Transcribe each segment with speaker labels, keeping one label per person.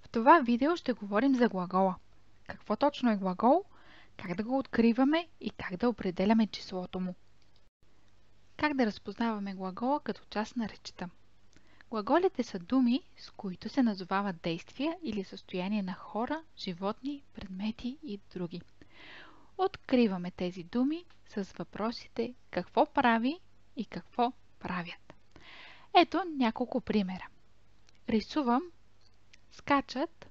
Speaker 1: В това видео ще говорим за глагола. Какво точно е глагол, как да го откриваме и как да определяме числото му. Как да разпознаваме глагола като част на речта? Глаголите са думи, с които се назовават действия или състояние на хора, животни, предмети и други. Откриваме тези думи с въпросите какво прави и какво правят. Ето няколко примера. Рисувам, скачат,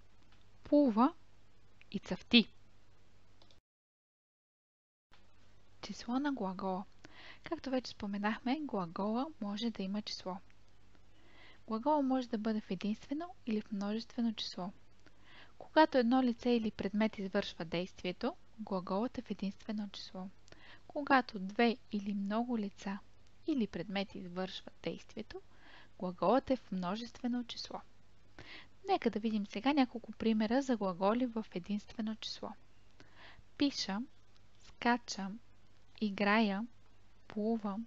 Speaker 1: плува и цъфти. Число на глагола. Както вече споменахме, глагола може да има число. Глагола може да бъде в единствено или в множествено число. Когато едно лице или предмет извършва действието, глаголът е в единствено число. Когато две или много лица или предмети извършват действието, глаголът е в множествено число. Нека да видим сега няколко примера за глаголи в единствено число. Пиша, скача, играя, плува,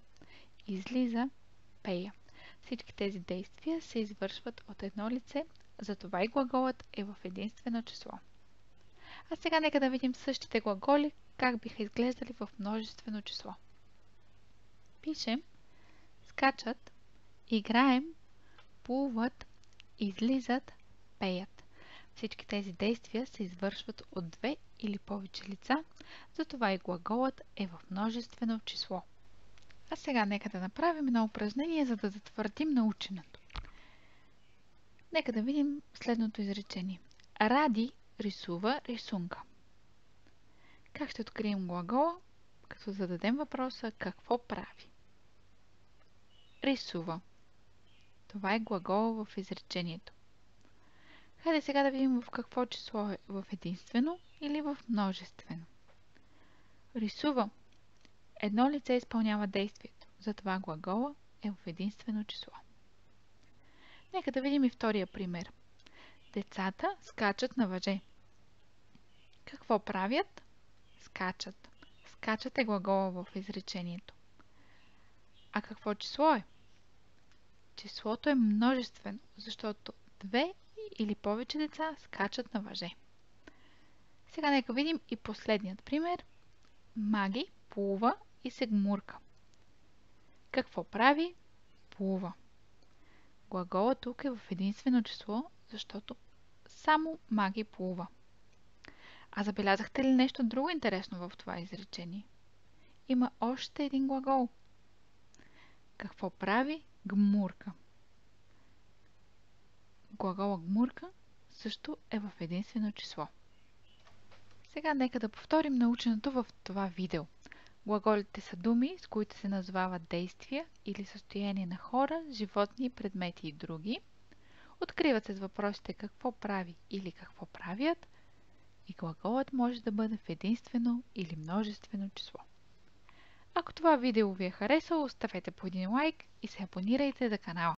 Speaker 1: излиза, пея. Всички тези действия се извършват от едно лице, затова и глаголът е в единствено число. А сега нека да видим същите глаголи, как биха изглеждали в множествено число. Пишем, скачат, играем, плуват, излизат, пеят. Всички тези действия се извършват от две или повече лица, затова и глаголът е в множествено число. А сега нека да направим едно упражнение, за да затвърдим наученото. Нека да видим следното изречение. Ради рисува рисунка. Как ще открием глагола, като зададем въпроса какво прави? Рисува. Това е глагола в изречението. Хайде сега да видим в какво число е, в единствено или в множествено. Рисува. Едно лице изпълнява действието, затова глагола е в единствено число. Нека да видим и втория пример. Децата скачат на въже. Какво правят? Скачат. Скачат е глагола в изречението. А какво число е? Числото е множествено, защото две или повече деца скачат на въже. Сега нека видим и последният пример. Маги плува и се гмурка. Какво прави? Плува. Глаголът тук е в единствено число, защото само Маги плува. А забелязахте ли нещо друго интересно в това изречение? Има още един глагол. Какво прави? Гмурка. Глаголът гмурка също е в единствено число. Сега нека да повторим наученото в това видео. Глаголите са думи, с които се назовават действия или състояние на хора, животни, предмети и други. Откриват се с въпросите какво прави или какво правят и глаголът може да бъде в единствено или множествено число. Ако това видео ви е харесало, оставете по един лайк и се абонирайте за канала.